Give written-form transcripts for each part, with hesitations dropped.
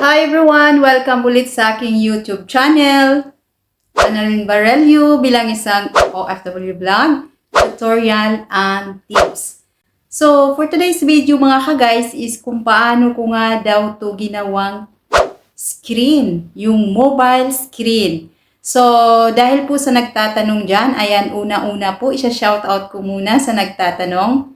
Hi everyone! Welcome ulit sa aking YouTube channel. Annalyn Barelio bilang isang OFW vlog, tutorial, and tips. So, for today's video mga ka-guys is kung paano ko nga daw to ginawang screen, yung mobile screen. So, dahil po sa nagtatanong dyan, ayan, una-una po, isa-shoutout ko muna sa nagtatanong.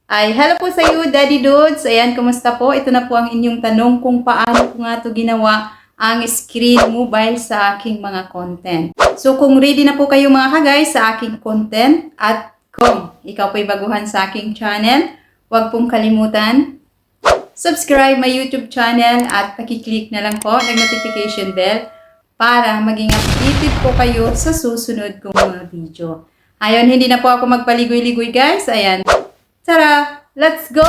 Ay, hello po sa iyo, Daddy Dudes. Ayan, kumusta po? Ito na po ang inyong tanong kung paano ko nga ito ginawa ang screen mobile sa aking mga content. So, kung ready na po kayo mga ka-guys sa aking content at kung ikaw po'y baguhan sa aking channel, huwag pong kalimutan, subscribe my YouTube channel at pakiclick na lang po ng notification bell para maging updated po kayo sa susunod kong mga video. Ayun, hindi na po ako magpaligoy-ligoy guys. Ayan. Tara, let's go!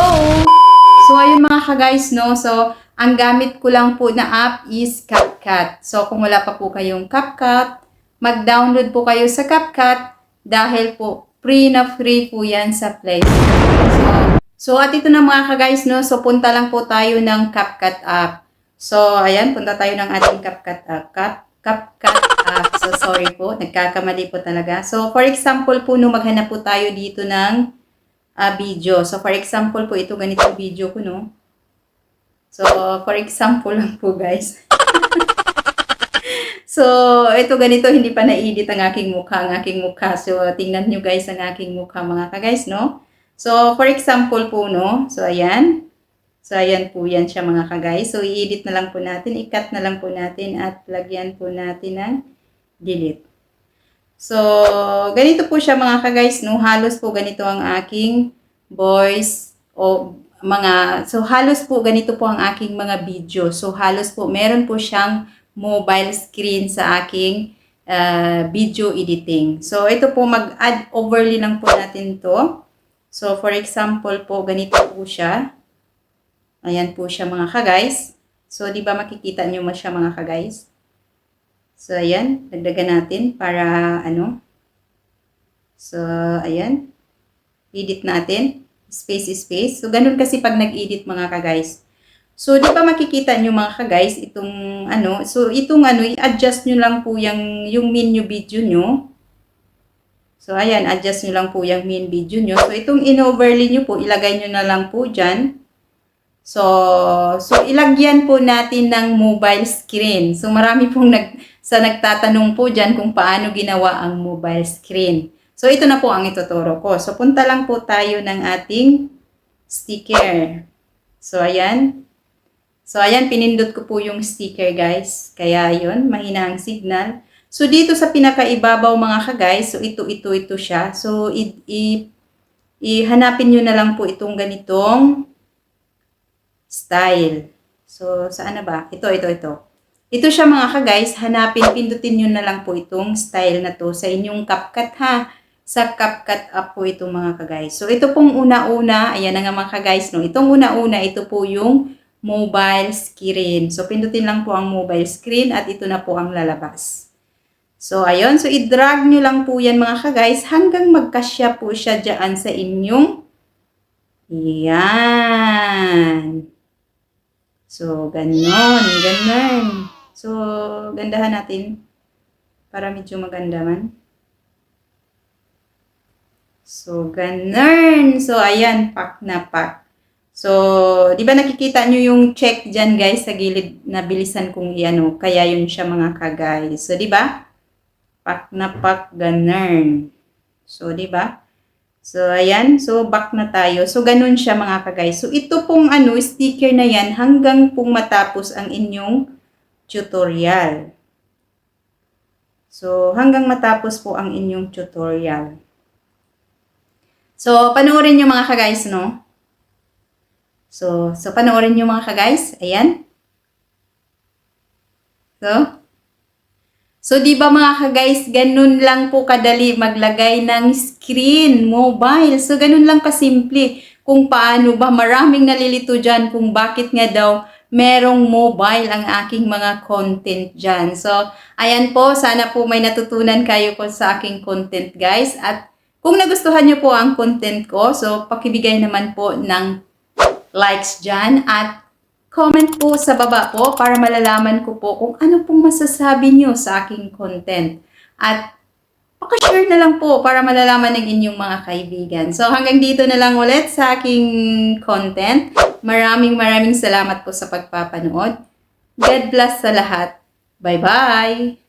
So, ayun mga ka-guys, no? So, ang gamit ko lang po na app is CapCut. So, kung wala pa po kayong CapCut, mag-download po kayo sa CapCut dahil po free na free po yan sa Play Store. So, at ito na mga ka-guys, no? So, punta lang po tayo ng CapCut app. So, ayan, punta tayo ng ating CapCut app. CapCut app. So, sorry po, nagkakamali po talaga. So, for example po, no, maghanap po tayo dito ng video. So, for example po, ito ganitong video ko, no? So, for example lang po, guys. So, ito ganito, hindi pa na-edit ang aking mukha, So, tingnan nyo guys ang aking mukha, mga ka-guys, no? So, for example po, no? So, ayan. So, ayan po yan siya, mga ka-guys. So, i-edit na lang po natin, i-cut na lang po natin, at lagyan po natin ng delete. So, ganito po siya mga ka-guys, no? Halos po ganito ang aking voice o so halos po ganito po ang aking mga video. So, halos po meron po siyang mobile screen sa aking video editing. So, ito po mag-add overlay lang po natin to. So, for example po, ganito po siya. Ayan po siya mga ka-guys. So, di ba makikita nyo mo siya mga ka-guys? So, ayan. Dagdagan natin para ano. So, ayan. Edit natin. Space. So, ganun kasi pag nag-edit mga ka-guys. So, di ba makikita nyo mga ka-guys, itong ano. So, itong ano, i-adjust nyo lang po yung menu video nyo. So, ayan. Adjust nyo lang po yung main video nyo. So, itong in-overlay nyo po, ilagay nyo na lang po dyan. So ilagyan po natin ng mobile screen. So, marami pong nagtatanong po dyan kung paano ginawa ang mobile screen. So, ito na po ang ituturo ko. So, punta lang po tayo ng ating sticker. So, ayan. So, ayan, pinindot ko po yung sticker, guys. Kaya, yun, mahina ang signal. So, dito sa pinakaibabaw, mga ka-guys, so, ito siya. So, hanapin nyo na lang po itong ganitong style. So, saan na ba? Ito. Ito siya mga ka-guys, pindutin nyo na lang po itong style na to sa inyong CapCut ha. Sa CapCut app po ito mga ka-guys. So, ito pong una-una, ayan na nga mga ka-guys, no? Itong una-una, ito po yung mobile screen. So, pindutin lang po ang mobile screen at ito na po ang lalabas. So, ayun. So, i-drag nyo lang po yan mga ka-guys hanggang magkasya po siya dyan sa inyong yan. So, ganun. So, gandahan natin para medyo maganda man. So, ganun. So, ayan, pak na pak. So, di ba nakikita nyo yung check dyan guys sa gilid na bilisan kong iano. Kaya yun siya mga ka-guys. So, di ba? Pak na pak, ganun. So, di ba? So, ayan. So, back na tayo. So, ganun siya mga ka-guys. So, ito pong sticker na yan hanggang pong matapos ang inyong tutorial. So, hanggang matapos po ang inyong tutorial. So, panoorin nyo mga ka-guys, no? So, panoorin nyo mga ka-guys. Ayan. So, di ba mga ka-guys, ganun lang po kadali maglagay ng screen, mobile. So, ganun lang kasimple kung paano ba. Maraming nalilito dyan kung bakit nga daw merong mobile ang aking mga content dyan. So, ayan po, sana po may natutunan kayo po sa aking content guys. At kung nagustuhan nyo po ang content ko, so pakibigay naman po ng likes dyan at comment po sa baba po para malalaman ko po kung ano pong masasabi nyo sa aking content. At pakishare na lang po para malalaman ng inyong mga kaibigan. So hanggang dito na lang ulit sa aking content. Maraming salamat po sa pagpapanood. God bless sa lahat. Bye-bye!